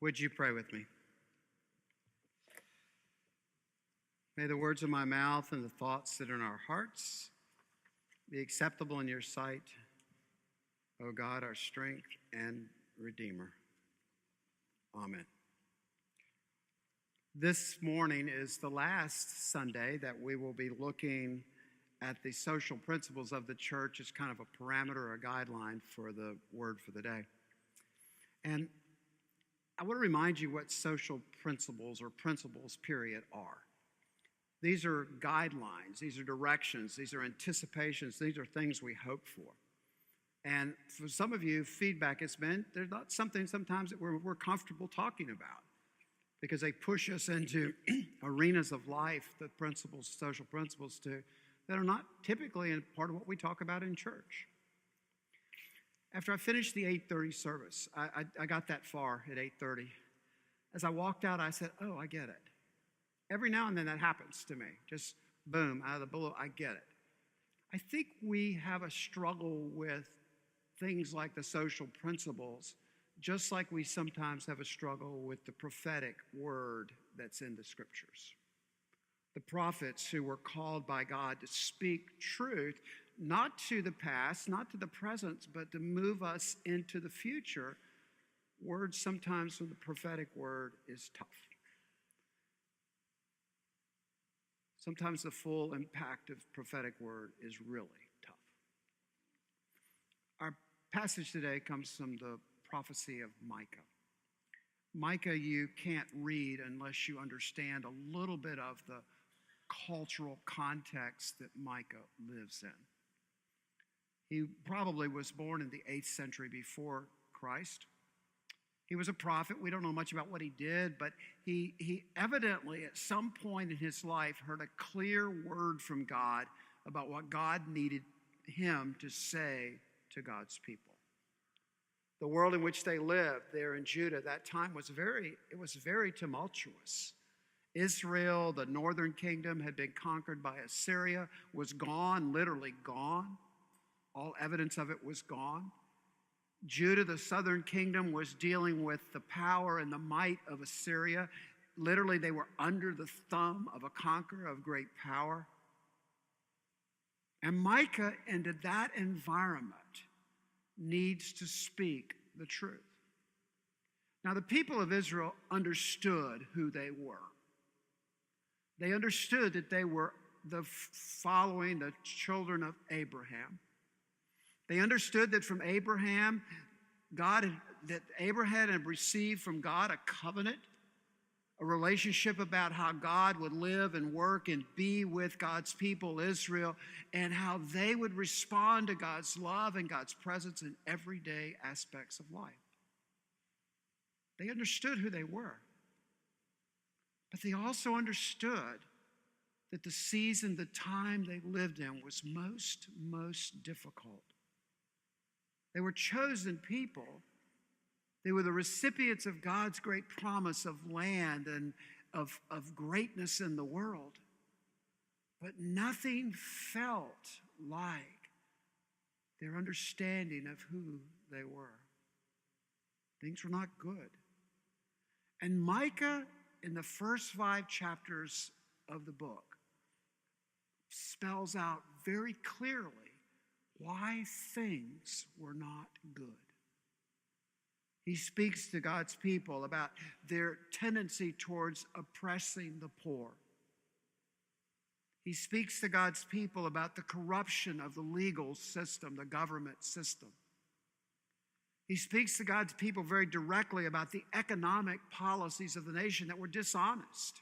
Would you pray with me? May the words of my mouth and the thoughts that are in our hearts be acceptable in your sight, O God, our strength and Redeemer. Amen. This morning is the last Sunday that we will be looking at the social principles of the church as kind of a parameter or a guideline for the word for the day. And I want to remind you what social principles or principles, period, are. These are guidelines, these are directions, these are anticipations, these are things we hope for. And for some of you, feedback has been, they're not something sometimes that we're comfortable talking about because they push us into arenas of life, the principles, social principles that are not typically a part of what we talk about in church. After I finished the 8:30 service, I got that far at 8:30. As I walked out, I said, oh, I get it. Every now and then that happens to me. Just boom, out of the blue, I get it. I think we have a struggle with things like the social principles, just like we sometimes have a struggle with the prophetic word that's in the scriptures. The prophets who were called by God to speak truth, not to the past, not to the present, but to move us into the future. Words sometimes from the prophetic word is tough. Sometimes the full impact of prophetic word is really tough. Our passage today comes from the prophecy of Micah. Micah, you can't read unless you understand a little bit of the cultural context that Micah lives in. He probably was born in the 8th century before Christ. He was a prophet. We don't know much about what he did, but he evidently at some point in his life heard a clear word from God about what God needed him to say to God's people. The world in which they lived there in Judah, that time was very tumultuous. Israel, the northern kingdom, had been conquered by Assyria, was gone, literally gone. All evidence of it was gone. Judah, the southern kingdom, was dealing with the power and the might of Assyria. Literally, they were under the thumb of a conqueror of great power. And Micah, into that environment, needs to speak the truth. Now, the people of Israel understood who they were. They understood that they were following the children of Abraham. They understood that from Abraham, that Abraham had received from God a covenant, a relationship about how God would live and work and be with God's people, Israel, and how they would respond to God's love and God's presence in everyday aspects of life. They understood who they were. But they also understood that the season, the time they lived in was most difficult. They were chosen people. They were the recipients of God's great promise of land and of greatness in the world. But nothing felt like their understanding of who they were. Things were not good. And Micah, in the first 5 chapters of the book, spells out very clearly why things were not good. He speaks to God's people about their tendency towards oppressing the poor. He speaks to God's people about the corruption of the legal system, the government system. He speaks to God's people very directly about the economic policies of the nation that were dishonest.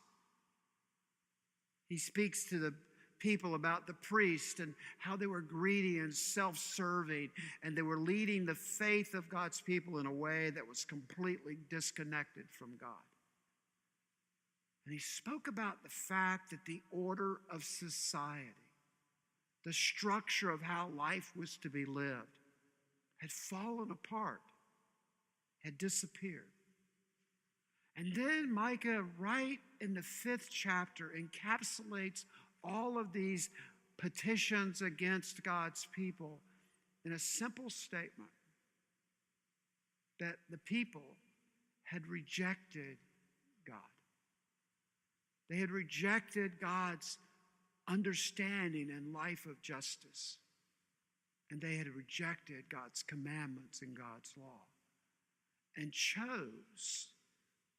He speaks to the people about the priests and how they were greedy and self-serving, and they were leading the faith of God's people in a way that was completely disconnected from God. And he spoke about the fact that the order of society, the structure of how life was to be lived, had fallen apart, had disappeared. And then Micah, right in the 5th chapter, encapsulates all of these petitions against God's people in a simple statement that the people had rejected God. They had rejected God's understanding and life of justice. And they had rejected God's commandments and God's law and chose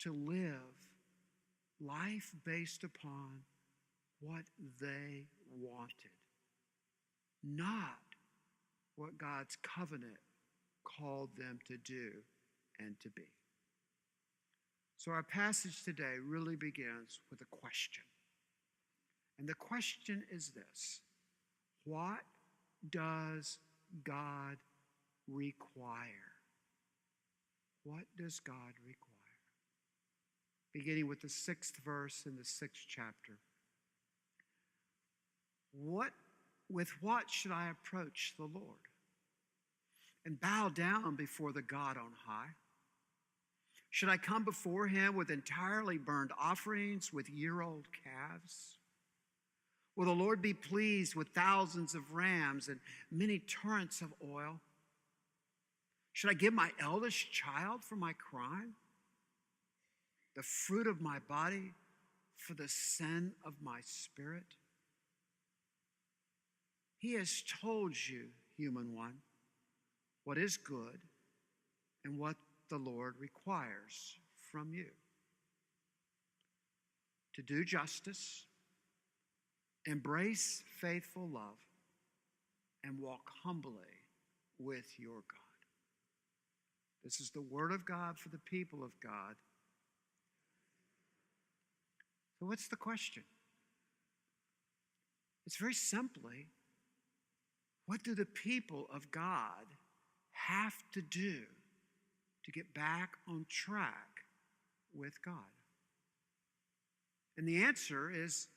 to live life based upon what they wanted, not what God's covenant called them to do and to be. So our passage today really begins with a question. And the question is this: what does God require? What does God require? Beginning with the 6th verse in the 6th chapter. With what should I approach the Lord and bow down before the God on high? Should I come before him with entirely burned offerings, with year-old calves? Will the Lord be pleased with thousands of rams and many torrents of oil? Should I give my eldest child for my crime, the fruit of my body for the sin of my spirit? He has told you, human one, what is good and what the Lord requires from you: to do justice, embrace faithful love, and walk humbly with your God. This is the word of God for the people of God. So what's the question? It's very simply, what do the people of God have to do to get back on track with God? And the answer is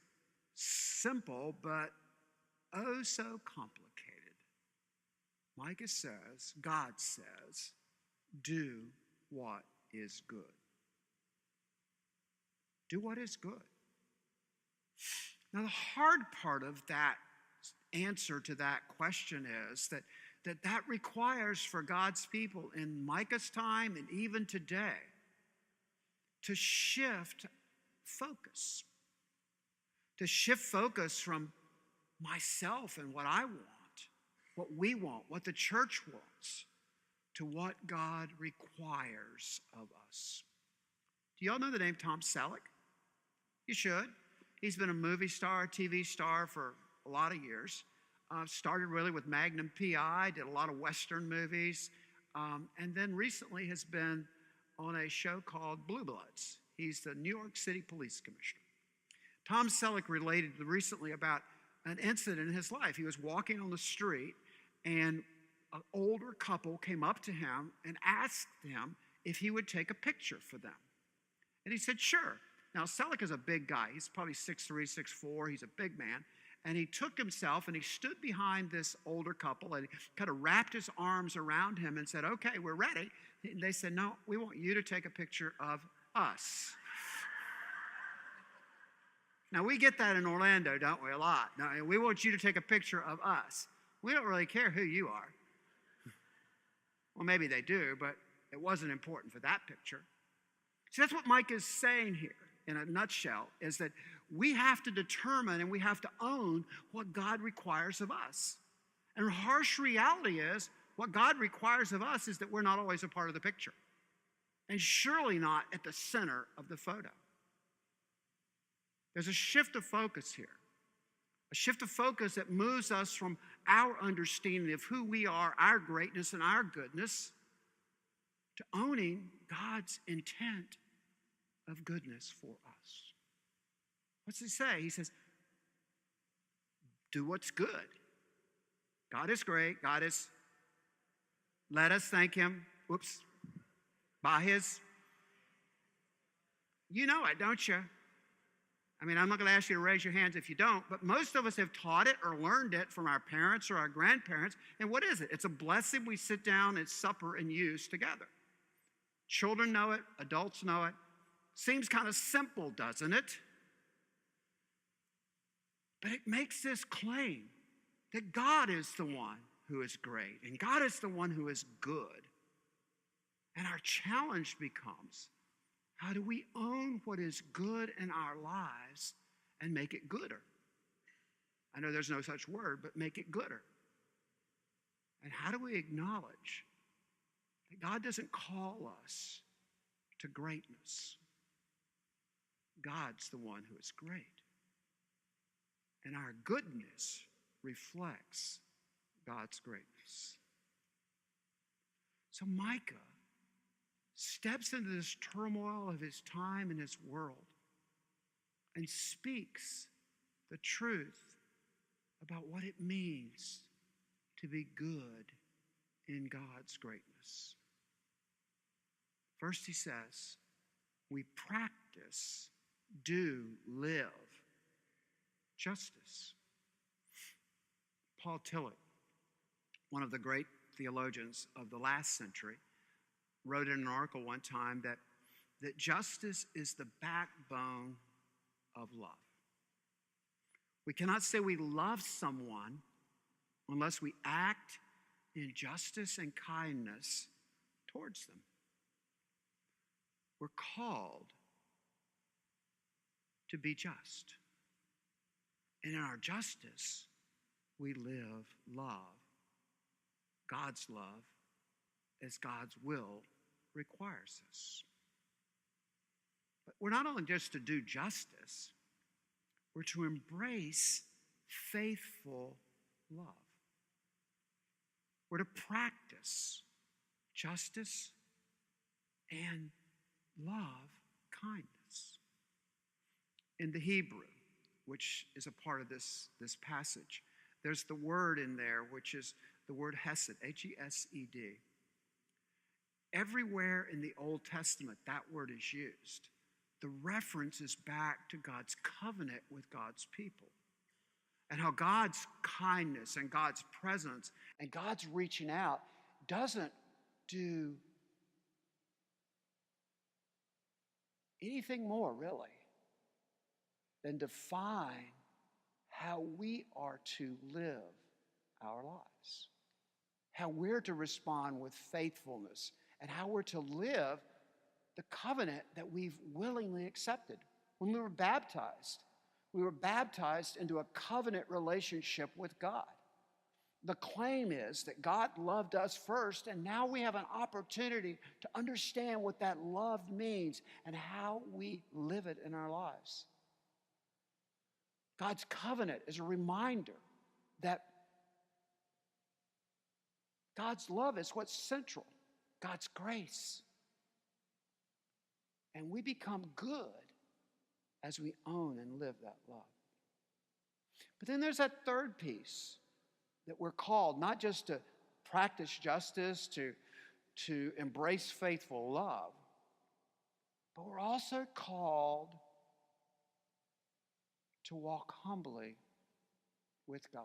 simple, but oh so complicated. Micah says, God says, do what is good. Do what is good. Now, the hard part of that answer to that question is that requires for God's people in Micah's time and even today to shift focus. To shift focus from myself and what I want, what we want, what the church wants, to what God requires of us. Do y'all know the name Tom Selleck? You should. He's been a movie star, TV star for a lot of years. Started really with Magnum P.I., did a lot of Western movies, and then recently has been on a show called Blue Bloods. He's the New York City Police Commissioner. Tom Selleck related recently about an incident in his life. He was walking on the street, and an older couple came up to him and asked him if he would take a picture for them. And he said, sure. Now, Selleck is a big guy. He's probably 6'3", 6'4". He's a big man. And he took himself and he stood behind this older couple and he kind of wrapped his arms around him and said, okay, we're ready. And they said, no, we want you to take a picture of us. Now, we get that in Orlando, don't we, a lot? No, we want you to take a picture of us. We don't really care who you are. Well, maybe they do, but it wasn't important for that picture. See, that's what Mike is saying here in a nutshell, is that we have to determine and we have to own what God requires of us. And the harsh reality is, what God requires of us is that we're not always a part of the picture. And surely not at the center of the photo. There's a shift of focus here. A shift of focus that moves us from our understanding of who we are, our greatness and our goodness, to owning God's intent of goodness for us. What's he say? He says, do what's good. God is great. God is, let us thank him, by his, you know it, don't you? I mean, I'm not going to ask you to raise your hands if you don't, but most of us have taught it or learned it from our parents or our grandparents. And what is it? It's a blessing we sit down at supper and use together. Children know it. Adults know it. Seems kind of simple, doesn't it? But it makes this claim that God is the one who is great and God is the one who is good. And our challenge becomes, How do we own what is good in our lives and make it gooder? I know there's no such word, but make it gooder. And how do we acknowledge that God doesn't call us to greatness? God's the one who is great. And our goodness reflects God's greatness. So Micah steps into this turmoil of his time and his world and speaks the truth about what it means to be good in God's greatness. First he says, we practice, live justice. Paul Tillich, one of the great theologians of the last century, wrote in an article one time that justice is the backbone of love. We cannot say we love someone unless we act in justice and kindness towards them. We're called to be just. And in our justice, we live love, God's love, as God's will requires us. But we're not only just to do justice, we're to embrace faithful love. We're to practice justice and love kindness. In the Hebrew, which is a part of this passage, there's the word in there, which is the word hesed, H-E-S-E-D. Everywhere in the Old Testament that word is used, the reference is back to God's covenant with God's people. And how God's kindness and God's presence and God's reaching out doesn't do anything more, really, than define how we are to live our lives, how we're to respond with faithfulness, and how we're to live the covenant that we've willingly accepted. When we were baptized into a covenant relationship with God. The claim is that God loved us first, and now we have an opportunity to understand what that love means and how we live it in our lives. God's covenant is a reminder that God's love is what's central, God's grace. And we become good as we own and live that love. But then there's that third piece that we're called not just to practice justice, to embrace faithful love, but we're also called to walk humbly with God.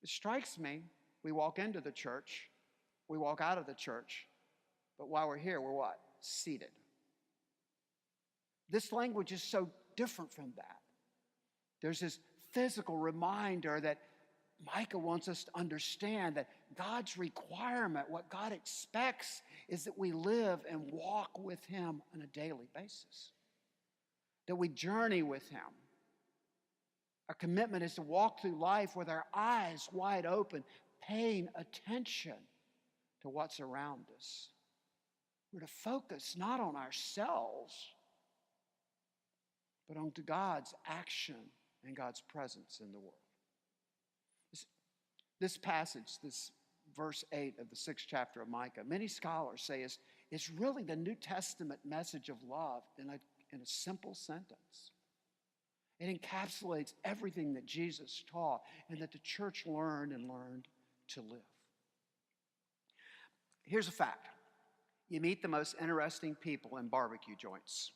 It strikes me, we walk into the church, we walk out of the church, but while we're here, we're what? Seated. This language is so different from that. There's this physical reminder that Micah wants us to understand that God's requirement, what God expects, is that we live and walk with Him on a daily basis, that we journey with Him. Our commitment is to walk through life with our eyes wide open, paying attention to what's around us. We're to focus not on ourselves, but on God's action and God's presence in the world. This passage, this verse 8 of the 6th chapter of Micah, many scholars say is really the New Testament message of love in a simple sentence. It encapsulates everything that Jesus taught and that the church learned to live. Here's a fact. You meet the most interesting people in barbecue joints.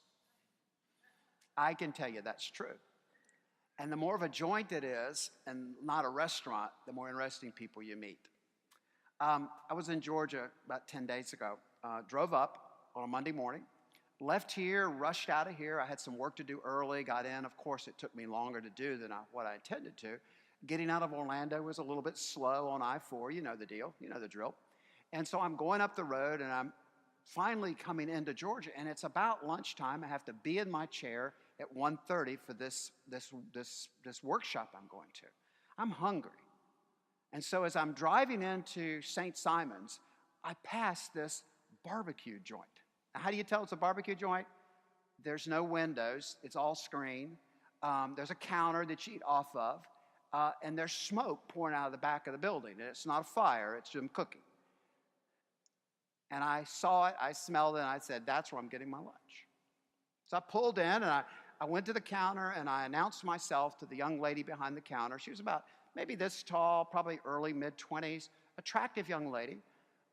I can tell you that's true. And the more of a joint it is, and not a restaurant, the more interesting people you meet. I was in Georgia about 10 days ago. Drove up on a Monday morning, left here, rushed out of here. I had some work to do early, got in. Of course, it took me longer to do than what I intended to. Getting out of Orlando was a little bit slow on I-4. You know the deal. You know the drill. And so I'm going up the road, and I'm finally coming into Georgia, and it's about lunchtime. I have to be in my chair at 1:30 for this workshop I'm going to. I'm hungry. And so as I'm driving into St. Simon's, I pass this barbecue joint. Now, how do you tell it's a barbecue joint? There's no windows. It's all screen. There's a counter that you eat off of. And there's smoke pouring out of the back of the building. And it's not a fire. It's them cooking. And I saw it. I smelled it. And I said, that's where I'm getting my lunch. So I pulled in, and I went to the counter, and I announced myself to the young lady behind the counter. She was about maybe this tall, probably early, mid-20s, attractive young lady.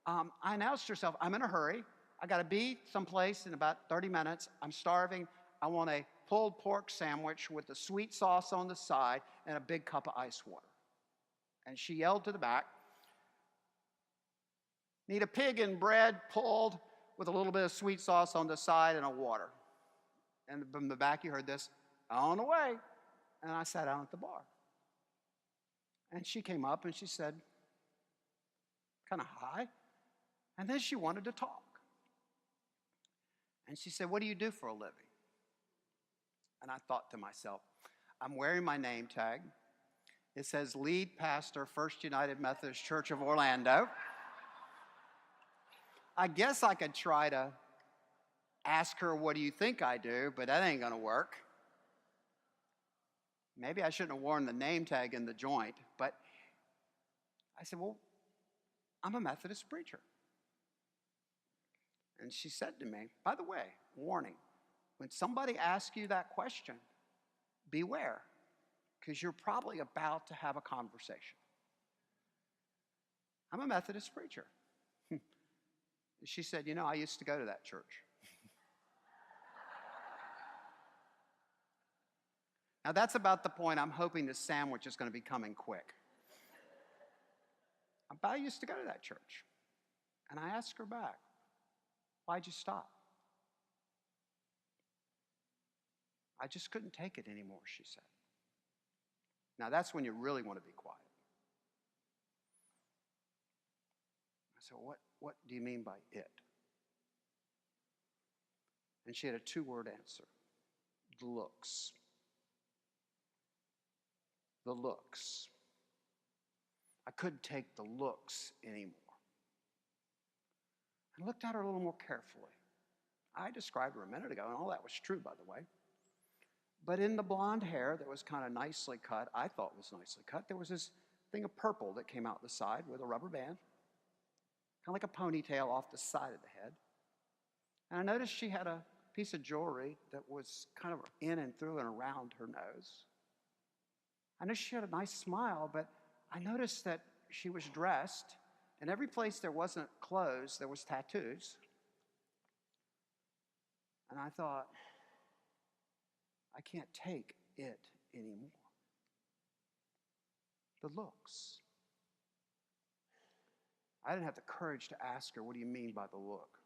I announced herself, I'm in a hurry. I got to be someplace in about 30 minutes. I'm starving. I want a pulled pork sandwich with the sweet sauce on the side and a big cup of ice water. And she yelled to the back, need a pig and bread pulled with a little bit of sweet sauce on the side and a water. And from the back you heard this, on the way. And I sat down at the bar. And she came up and she said, kind of hi. And then she wanted to talk. And she said, what do you do for a living? And I thought to myself, I'm wearing my name tag. It says lead pastor, First United Methodist Church of Orlando. I guess I could try to ask her, what do you think I do? But that ain't going to work. Maybe I shouldn't have worn the name tag in the joint. But I said, well, I'm a Methodist preacher. And she said to me, by the way, warning, when somebody asks you that question, beware, because you're probably about to have a conversation. I'm a Methodist preacher. She said, I used to go to that church. Now that's about the point I'm hoping the sandwich is going to be coming quick. But I used to go to that church. And I asked her back, why'd you stop? I just couldn't take it anymore, she said. Now that's when you really want to be quiet. I said, what do you mean by it? And she had a 2-word answer. The looks. The looks. I couldn't take the looks anymore. I looked at her a little more carefully. I described her a minute ago, and all that was true, by the way. But in the blonde hair that was kind of nicely cut, I thought was nicely cut, there was this thing of purple that came out the side with a rubber band, kind of like a ponytail off the side of the head. And I noticed she had a piece of jewelry that was kind of in and through and around her nose. I noticed she had a nice smile, but I noticed that she was dressed, and every place there wasn't clothes, there was tattoos. And I thought, I can't take it anymore. The looks. I didn't have the courage to ask her, what do you mean by the look?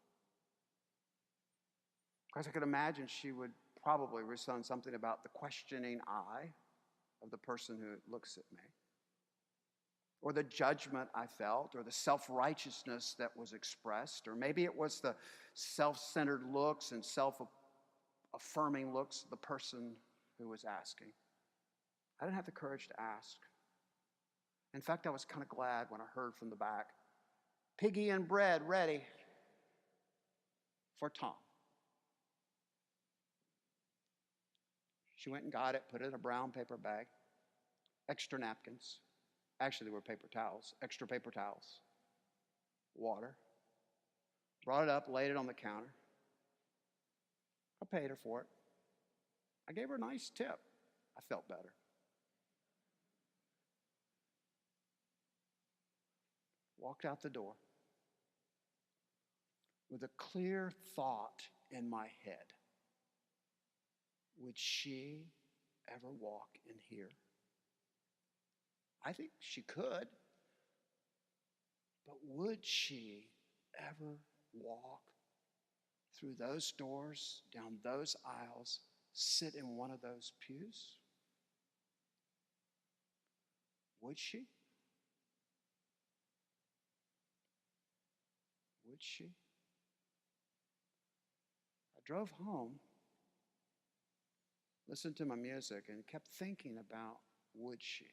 Because I could imagine she would probably respond something about the questioning eye of the person who looks at me, or the judgment I felt, or the self-righteousness that was expressed, or maybe it was the self-centered looks and self-affirming looks of the person who was asking. I didn't have the courage to ask. In fact, I was kind of glad when I heard from the back, piggy and bread ready for Tom. She went and got it, put it in a brown paper bag, extra napkins. Actually, they were paper towels, extra paper towels, water. Brought it up, laid it on the counter. I paid her for it. I gave her a nice tip. I felt better. Walked out the door with a clear thought in my head. Would she ever walk in here? I think she could. But would she ever walk through those doors, down those aisles, sit in one of those pews? Would she? Would she? drove home, listened to my music, and kept thinking about, would she?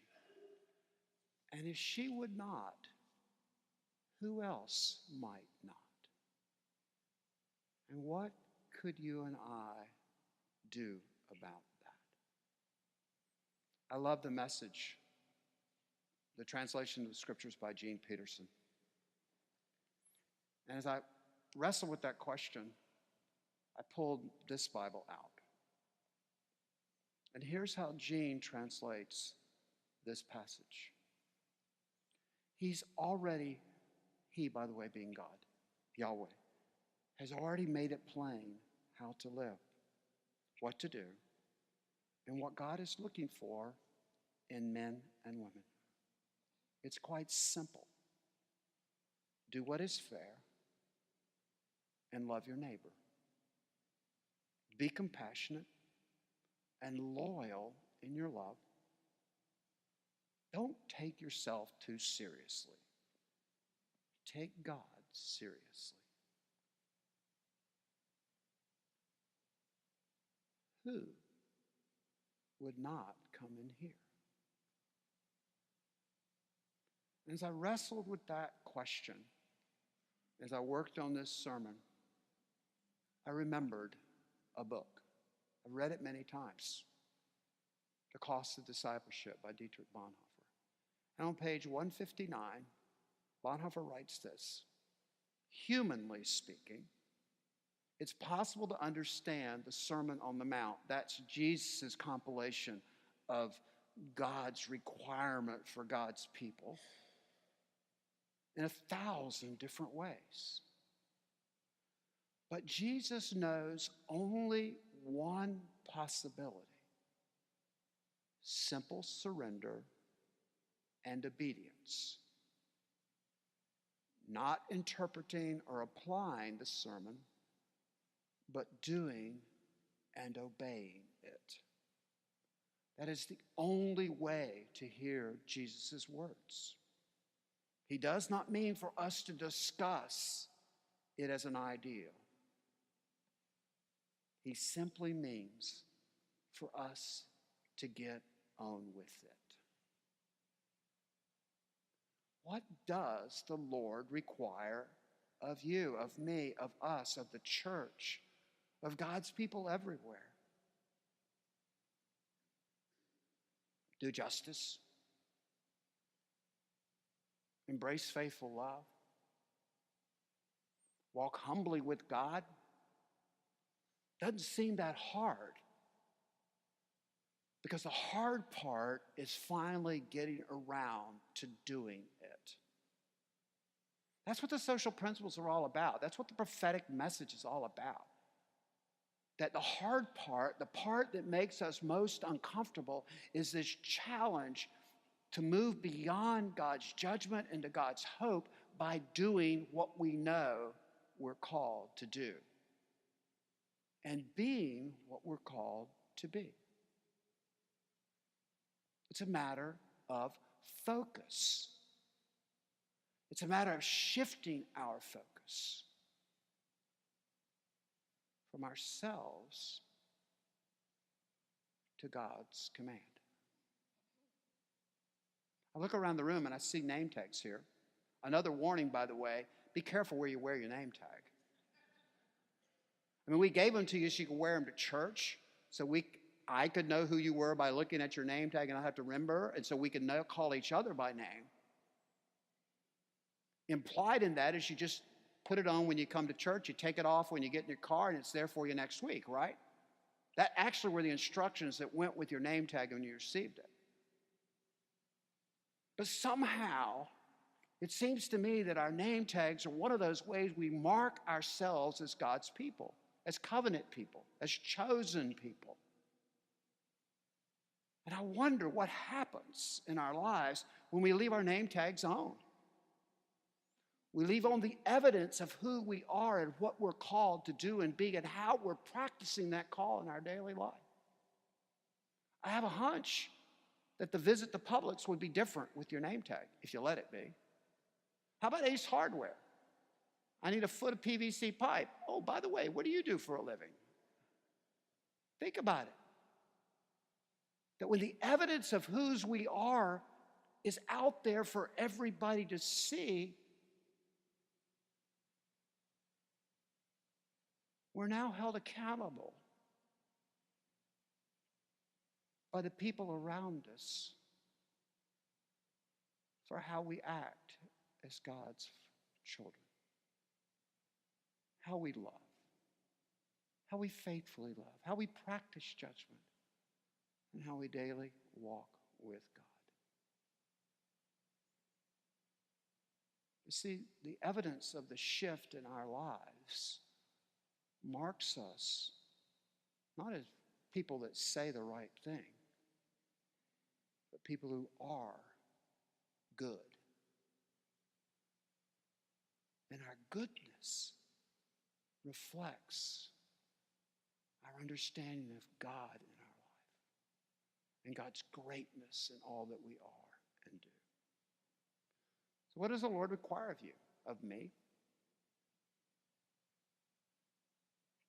And if she would not, who else might not? And what could you and I do about that? I love the message, the translation of the scriptures by Gene Peterson. And as I wrestled with that question, I pulled this Bible out. And here's how Gene translates this passage. He, by the way, being God, Yahweh, has already made it plain how to live, what to do, and what God is looking for in men and women. It's quite simple. Do what is fair and love your neighbor. Be compassionate and loyal in your love. Don't take yourself too seriously. Take God seriously. Who would not come in here? As I wrestled with that question, as I worked on this sermon, I remembered a book. I've read it many times. The Cost of Discipleship by Dietrich Bonhoeffer. And on page 159, Bonhoeffer writes this: humanly speaking, it's possible to understand the Sermon on the Mount. That's Jesus' compilation of God's requirement for God's people in 1,000 different ways. But Jesus knows only one possibility: simple surrender and obedience. Not interpreting or applying the sermon, but doing and obeying it. That is the only way to hear Jesus' words. He does not mean for us to discuss it as an ideal. He simply means for us to get on with it. What does the Lord require of you, of me, of us, of the church, of God's people everywhere? Do justice. Embrace faithful love. Walk humbly with God. Doesn't seem that hard, because the hard part is finally getting around to doing it. That's what the social principles are all about. That's what the prophetic message is all about. That the hard part, the part that makes us most uncomfortable, is this challenge to move beyond God's judgment into God's hope by doing what we know we're called to do and being what we're called to be. It's a matter of focus. It's a matter of shifting our focus from ourselves to God's command. I look around the room and I see name tags here. Another warning, by the way, be careful where you wear your name tag. I mean, we gave them to you so you could wear them to church, so I could know who you were by looking at your name tag and I have to remember, and so we could call each other by name. Implied in that is you just put it on when you come to church, you take it off when you get in your car, and it's there for you next week, right? That actually were the instructions that went with your name tag when you received it. But somehow, it seems to me that our name tags are one of those ways we mark ourselves as God's people, as covenant people, as chosen people. And I wonder what happens in our lives when we leave our name tags on. We leave on the evidence of who we are and what we're called to do and be and how we're practicing that call in our daily life. I have a hunch that the visit to Publix would be different with your name tag if you let it be. How about Ace Hardware? I need a foot of PVC pipe. Oh, by the way, what do you do for a living? Think about it. That when the evidence of whose we are is out there for everybody to see, we're now held accountable by the people around us for how we act as God's children, how we love, how we faithfully love, how we practice judgment, and how we daily walk with God. You see, the evidence of the shift in our lives marks us not as people that say the right thing, but people who are good. And our goodness reflects our understanding of God in our life and God's greatness in all that we are and do. So what does the Lord require of you, of me?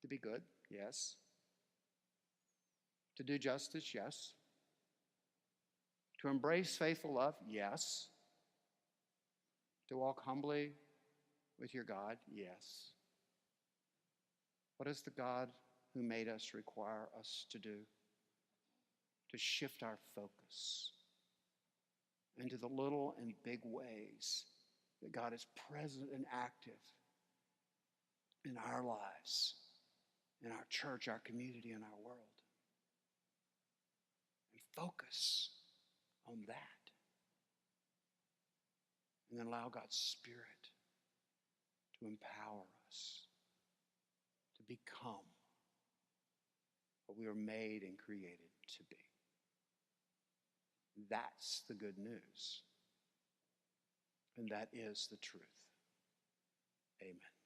To be good? Yes. To do justice? Yes. To embrace faithful love? Yes. To walk humbly with your God? Yes. What does the God who made us require us to do? To shift our focus into the little and big ways that God is present and active in our lives, in our church, our community, and our world. And focus on that. And then allow God's Spirit to empower us to become what we were made and created to be. That's the good news. And that is the truth. Amen.